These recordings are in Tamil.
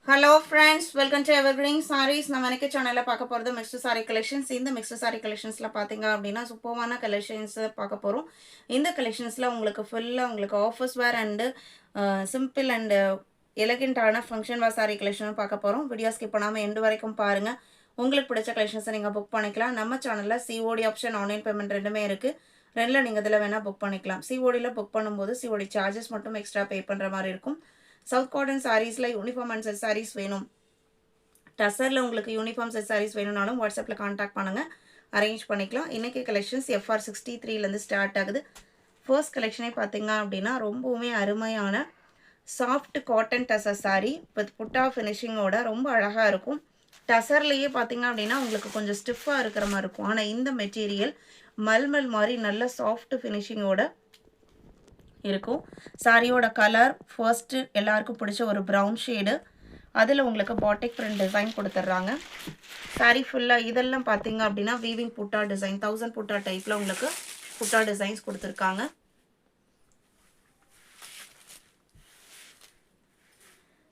Hello friends, welcome to Evergreen Sarees. நம்ம இன்னைக்கு சேனல்ல பார்க்க போறது மிக்ஸ்டு saree collections. இந்த மிக்ஸ்டு saree collectionsல பாத்தீங்க அப்படினா சூப்பரான collections பார்க்க போறோம். இந்த collectionsல உங்களுக்கு ஃபுல்லா உங்களுக்கு offers wear and simple and எலிகண்டான ஃபங்க்ஷன் வேர் saree collection பார்க்க போறோம். வீடியோ ஸ்கிப் பண்ணாம எண்ட் வரைக்கும் பாருங்க. உங்களுக்கு பிடிச்ச collections நீங்க புக் பண்ணிக்கலாம். நம்ம சேனல்ல COD ஆப்ஷன் ஆன்லைன் பேமெண்ட் ரெண்டுமே இருக்கு. ரெண்டுல நீங்க இதல வேணா புக் பண்ணிக்கலாம். COD ல புக் பண்ணும்போது COD சார்ஜஸ் மட்டும் எக்ஸ்ட்ரா பே பண்ற மாதிரி இருக்கும். South Cotton sarees ல யூனிஃபார்ம் அண்ட் செட் sarees வேணும். டசர்ல உங்களுக்கு யூனிஃபார்ம் செட் sarees வேணும்னாலும் வாட்ஸ்அப்ல கான்டாக்ட் பண்ணுங்க. அரேஞ்ச் பண்ணிக்கலாம். இன்னைக்கு கலெக்ஷன்ஸ் FR63 ல இருந்து ஸ்டார்ட் ஆகுது. ஃபர்ஸ்ட் கலெக்ஷனே பாத்தீங்க அப்படினா ரொம்பவே அருமையான soft cotton tussar saree with புட்டா ஃபினிஷிங்கோட ரொம்ப அழகா இருக்கும். டசர்லயே பாத்தீங்க அப்படினா உங்களுக்கு கொஞ்சம் ஸ்டிஃபா இருக்கிற மாதிரி இருக்கும். ஆனா இந்த மெட்டீரியல் மல்மல் மாதிரி நல்ல சாஃப்ட் ஃபினிஷிங்கோட இருக்கும். சாரியோட கலர் ஃபர்ஸ்ட் எல்லாருக்கும் பிடிச்ச ஒரு பிரவுன் ஷேடு. அதுல உங்களுக்கு பாட்டிக் பிரிண்ட் டிசைன் கொடுத்துறாங்க. சாரி ஃபுல்லா இதெல்லாம் பாத்தீங்க அப்படினா வீவிங் புட்டா டிசைன் 1000 புட்டா டைப்ல உங்களுக்கு புட்டா டிசைன்ஸ் கொடுத்திருக்காங்க.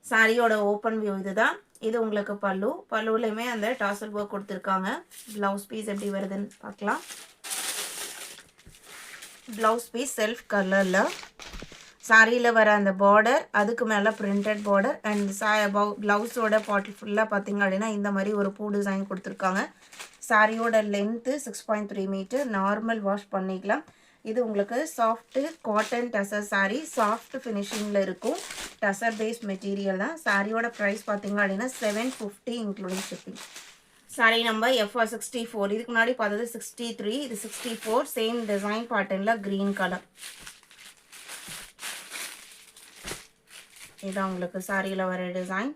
சாரியோட ஓபன் வியூ இதுதான். இது உங்களுக்கு பல்லு. பல்லுலயுமே அந்த டாசல் வர்க் கொடுத்திருக்காங்க. ப்ளவுஸ் பீஸ் எப்படி வருதுன்னு பார்க்கலாம். ப்ளவுஸ் பீஸ் செல்ஃப் கலர்ல சாரியில வர அந்த பார்டர் அதுக்கு மேல பிரிண்டட் பார்டர் அண்ட் ப்ளவுஸோட பாட்டில் ஃபுல்லா பாத்தீங்க அப்படினா இந்த மாதிரி ஒரு பூ டிசைன் கொடுத்திருக்காங்க. சாரியோட லென்த் 6.3 மீட்டர். நார்மல் வாஷ் பண்ணிக்கலாம். இது உங்களுக்கு soft cotton tussar saree soft ஃபினிஷிங்ல இருக்கும். டசர் பேஸ் மெட்டீரியல் தான். சாரியோட பிரைஸ் பாத்தீங்க அப்படினா 750 including shipping. Sorry number FR64. இதுக்கு முன்னாடி பார்த்தது 63, இது 64 சேம் டிசைன் பேட்டர்ன்ல green கலர். இதான் உங்களுக்கு சாரியில வர டிசைன்.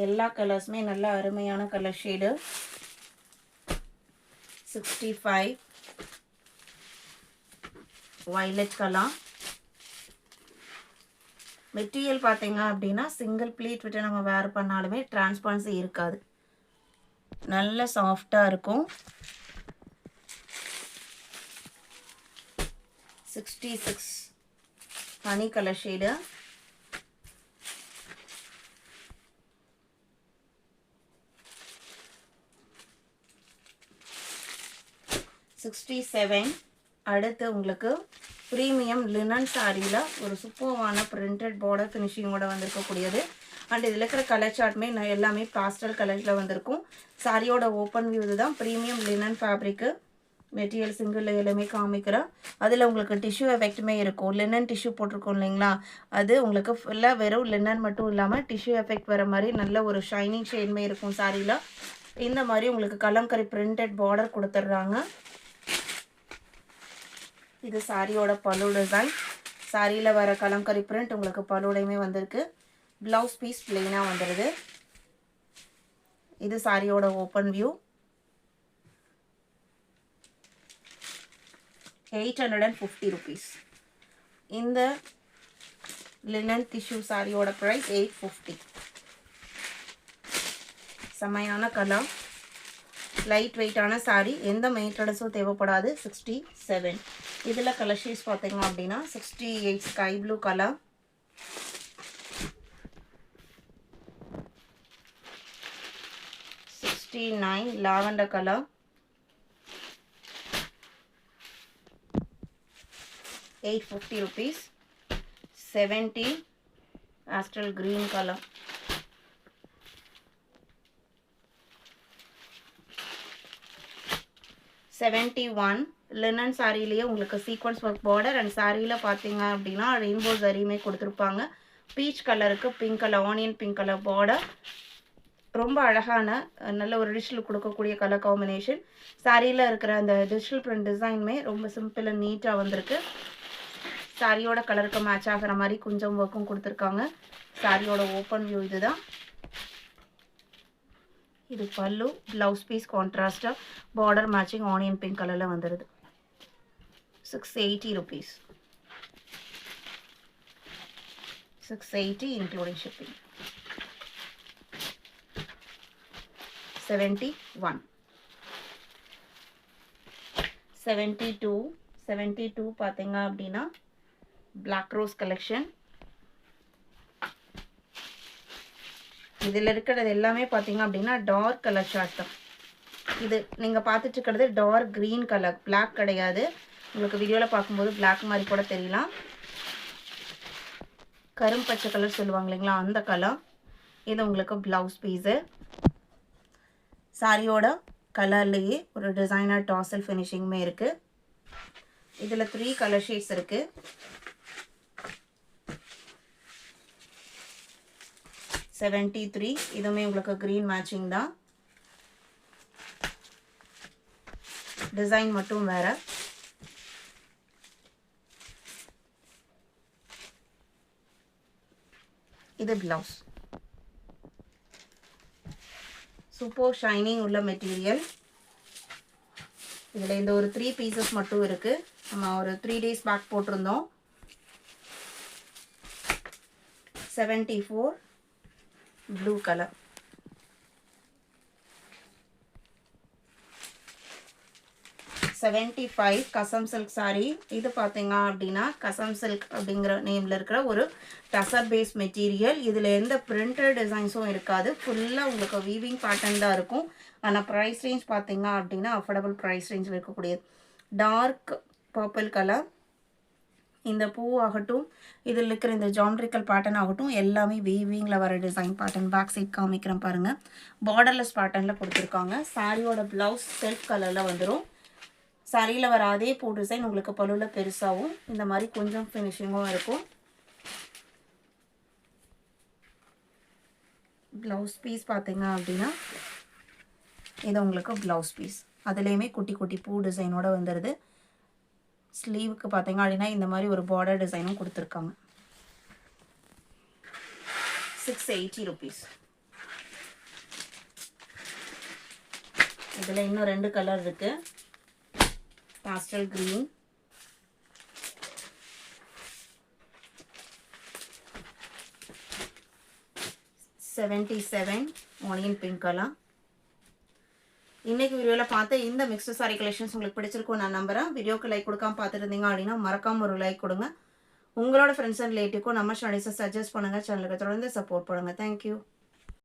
எல்லா கலர்ஸ்மே நல்ல அருமையான colour shade. 65 violet colour. Material பாத்தீங்க அப்படினா சிங்கிள் ப்ளீட் விட்டு நம்ம வேர் பண்ணாலுமே டிரான்ஸ்பரன்சி இருக்காது. நல்ல சாஃப்ட்டா இருக்கும். 66 ஹனி கலர் ஷேடு. அடுத்து உங்களுக்கு பிரீமியம் லினன் சாரியில ஒரு சூப்பரான பிரிண்டட் பார்டர் ஃபினிஷிங்கோட வந்திருக்கக்கூடியது. அண்ட் இதில் இருக்கிற கலர் சார்ட்மே எல்லாமே பாஸ்டல் கலர்ல வந்திருக்கும். சாரியோட ஓப்பன் வியூ இதுதான். Premium linen fabric material single எல்லாமே காமிக்கிறேன். அதில் உங்களுக்கு டிஷ்யூ எஃபெக்ட்டுமே இருக்கும். லினன் டிஷ்யூ போட்டிருக்கோம் இல்லைங்களா, அது உங்களுக்கு ஃபுல்லாக வெறும் லினன் மட்டும் இல்லாமல் டிஷ்யூ எஃபெக்ட் வர மாதிரி நல்ல ஒரு ஷைனிங் ஷேட்மே இருக்கும். சாரியில் இந்த மாதிரி உங்களுக்கு கலம்கரி பிரிண்டட் பார்டர் கொடுத்துட்றாங்க. இது சாரியோட பல்லு டிசைன். சாரியில் வர கலம்கரி பிரிண்ட் உங்களுக்கு பல்லுடையுமே வந்திருக்கு. ப்ளவுஸ் பீஸ் பிளெயினாக வந்துடுது. இது சாரியோட ஓப்பன் வியூ. 850 rupees. இந்த லினன் டிஷ்யூ சாரியோட பிரைஸ் 850. செமையான கலர், லைட் வெயிட்டான சாரி, எந்த மெயின்டெனன்ஸும் தேவைப்படாது. 67. இதில் கலர் ஷேட்ஸ் பார்த்தீங்க அப்படின்னா 68 sky blue colour, 69 lavender colour, 850 rupees. 70 astral green color, 71 linen சாரியிலேயே உங்களுக்கு சீக்வன்ஸ் ஒர்க் பார்டர் அண்ட் சாரியில பார்த்தீங்க அப்படின்னா ரெயின்போ ஜரியுமே கொடுத்துருப்பாங்க. பீச் கலருக்கு pink colour, onion pink colour border. ரொம்ப அழகான நல்ல ஒரு டிஷ்ல கொடுக்கக்கூடிய கலர் காம்பினேஷன். சாரியில இருக்கிற அந்த டிஜிட்டல் பிரிண்ட் டிசைனுமே ரொம்ப சிம்பிள் அண்ட் நீட்டாக வந்திருக்கு. சாரியோட கலருக்கு மேட்ச் ஆகிற மாதிரி கொஞ்சம் ஒர்க்கும் கொடுத்துருக்காங்க. சாரியோட ஓப்பன் வியூ இதுதான். இது பல்லு. ப்ளவுஸ் பீஸ் கான்ட்ராஸ்டாக பார்டர் மேட்சிங் ஆனியன் பிங்க் கலரில் வந்துடுது. 680 rupees. 680 including shipping. 71. 72 பார்த்தீங்க அப்படின்னா Black Rose collection. இதில் இருக்கிறது எல்லாமே பார்த்தீங்க அப்படின்னா டார்க் கலர் ஷார்ட் தான். இது நீங்கள் பார்த்துட்டு இருக்கிறது டார்க் க்ரீன் கலர், பிளாக் கிடையாது. உங்களுக்கு வீடியோவில் பார்க்கும்போது பிளாக் மாதிரி கூட தெரியலாம். கரும்பச்சை கலர் சொல்லுவாங்க இல்லைங்களா, அந்த கலர். இது உங்களுக்கு ப்ளவுஸ் பீஸு. சாரியோட கலர்லேயே ஒரு டிசைனர் டாசல் ஃபினிஷிங்குமே இருக்குது. இதில் 3 கலர் ஷேட்ஸ் இருக்குது. $73. இதுவுமே உங்களுக்கு க்ரீன் மேட்சிங் தான். டிசைன் மட்டும் வேறு. இது ப்ளவுஸ். சூப்பர் ஷைனிங் உள்ள மெட்டீரியல். இதில் இந்த ஒரு 3 பீசஸ் மட்டும் இருக்குது. நம்ம ஒரு 3 days பேக் போட்டிருந்தோம். 74 ப்ளூ கலர். $75 கசம் சில்க் சாரீ. இது பார்த்தீங்க அப்படின்னா கசம் சில்க் அப்படிங்கிற நேமில் இருக்கிற ஒரு டசர் பேஸ் மெட்டீரியல். இதில் எந்த பிரிண்டட் டிசைன்ஸும் இருக்காது. ஃபுல்லாக உங்களுக்கு வீவிங் பேட்டர்ன் தான் இருக்கும். ஆனால் ப்ரைஸ் ரேஞ்ச் பார்த்தீங்க அப்படின்னா அஃபோர்டபுள் ப்ரைஸ் ரேஞ்சில் இருக்கக்கூடியது. Dark purple colour. இந்த பூ ஆகட்டும், இதில் இருக்கிற இந்த ஜாமெட்ரிக்கல் பேட்டர்ன் ஆகட்டும், எல்லாமே வீவிங்கில் வர டிசைன் பேட்டர்ன். பேக் சைட் காமிக்கிறேன் பாருங்கள். பார்டர்லெஸ் பேட்டர்னில் கொடுத்துருக்காங்க. சாரியோட ப்ளவுஸ் செல்ஃப் கலரில் வந்துடும். சாரியில் வர அதே பூ டிசைன் உங்களுக்கு பல்லுவில் பெருசாகவும் இந்த மாதிரி கொஞ்சம் ஃபினிஷிங்கும் இருக்கும். ப்ளவுஸ் பீஸ் பார்த்தீங்க அப்படின்னா இது உங்களுக்கு ப்ளவுஸ் பீஸ். அதுலேயுமே குட்டி குட்டி பூ டிசைனோட வந்துடுது. ஸ்லீவுக்கு பார்த்தீங்க அப்படின்னா இந்த மாதிரி ஒரு பார்டர் டிசைனும் கொடுத்துருக்காங்க. ₹680. இதில் இன்னும் 2 கலர் இருக்குது. pastel green, $77 onion pink color. இன்னைக்கு வீடியோவில் பார்த்த இந்த மிக்ஸ்டு சாரி கலெக்ஷன்ஸ் உங்களுக்கு பிடிச்சிருக்கும் நான் நம்புறேன். வீடியோக்கு லைக் கொடுக்காம பார்த்துட்டு இருந்தீங்க அப்படின்னா மறக்காம ஒரு லைக் கொடுங்க. உங்களோட ஃப்ரெண்ட்ஸ் அண்ட் ரிலேட்டிவ்க்கும் நம்ம சேனல்ஸை சஜஸ்ட் பண்ணுங்கள். சேனலுக்கு தொடர்ந்து சப்போர்ட் பண்ணுங்கள். தேங்க்யூ.